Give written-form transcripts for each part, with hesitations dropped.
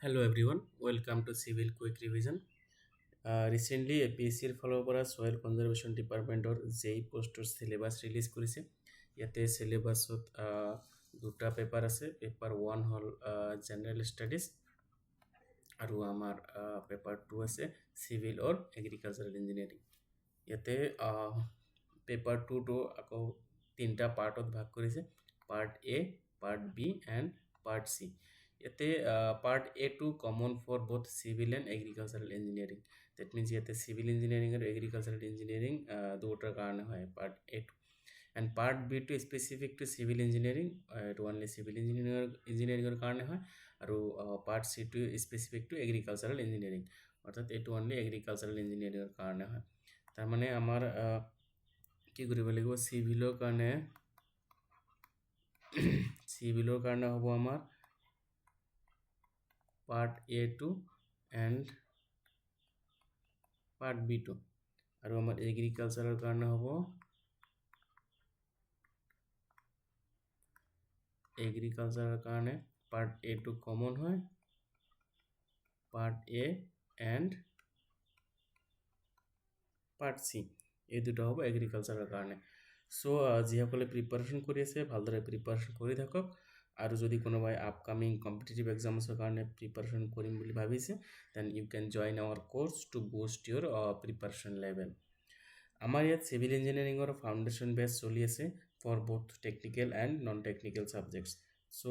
Hello everyone, welcome to Civil Quick Revision. Recently APSCৰ ফালৰ পৰা Soil Conservation Department JEE পোষ্টৰ syllabus release কৰিছে। ইয়াতে সিলেবাসত দুটা পেপাৰ আছে। পেপাৰ 1 হ'ল জেনাৰেল ষ্টাডিজ আৰু আমাৰ পেপাৰ 2 আছে সিভিল অৰ এগ্ৰিকালচাৰেল ইঞ্জিনিয়াৰিং। ইয়াতে পেপাৰ 2 টো আকৌ তিনটা পাৰ্টত ভাগ কৰিছে, part A, part B and part C. ইয়াতে part A two common for both civil and agricultural engineering. That means ইয়াতে সিভিল ইঞ্জিনিয়ারিং আর এগ্রিকালচারাল ইঞ্জিনিয়ারিং দুটার কারণে হয় part A two. And part B to specific to civil engineering, এটো only সিভিল ইঞ্জিনিয়ারিংয়ের কারণে হয়। আৰু part C to specific to agricultural engineering, অর্থাৎ এটো অনলি এগ্রিকালচারাল ইঞ্জিনিয়ারিংয়ের কারণে হয়। তার মানে আমার কি কৰিব লাগিব, সিভিলৰ কাৰণে হ'ব আমাৰ part A two and part B too, আৰু আমাৰ এগ্ৰিকালচাৰৰ কাৰণে হ'ব এগ্ৰিকালচাৰৰ কাৰণে পাৰ্ট এ টু কমন হয়, part A and part C এই দুটো হ'ব এগ্ৰিকালচাৰৰ কাৰণে। সো যিসকলে প্ৰিপাৰেশ্যন কৰি আছে ভালদৰে প্ৰিপাৰেশ্যন কৰি থাকক। আৰু যদি কোনোবাই আপকামিং কম্পিটিটিভ এক্সামছৰ কাৰণে প্ৰিপাৰেশ্যন কৰিম বুলি ভাবিছে, then you can join our course to boost your preparation level. আমাৰ ইয়াত সিভিল ইঞ্জিনিয়াৰিঙৰ ফাউণ্ডেশ্যন বেচ চলি আছে for both technical and non technical subjects. So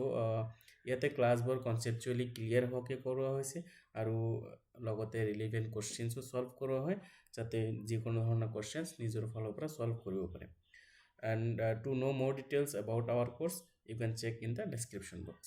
ইয়াতে ক্লাছবোৰ কনচেপচুৱেলি ক্লিয়াৰ হোৱাকৈ কৰোৱা হৈছে আৰু লগতে ৰিলেভেণ্ট কুৱেশ্যনছো সলভ কৰোৱা হয়, যাতে যিকোনো ধৰণৰ কুৱেশ্যনছ নিজৰ ফালৰ পৰা সলভ কৰিব পাৰে। And to know more details about our course, you can check in the description box.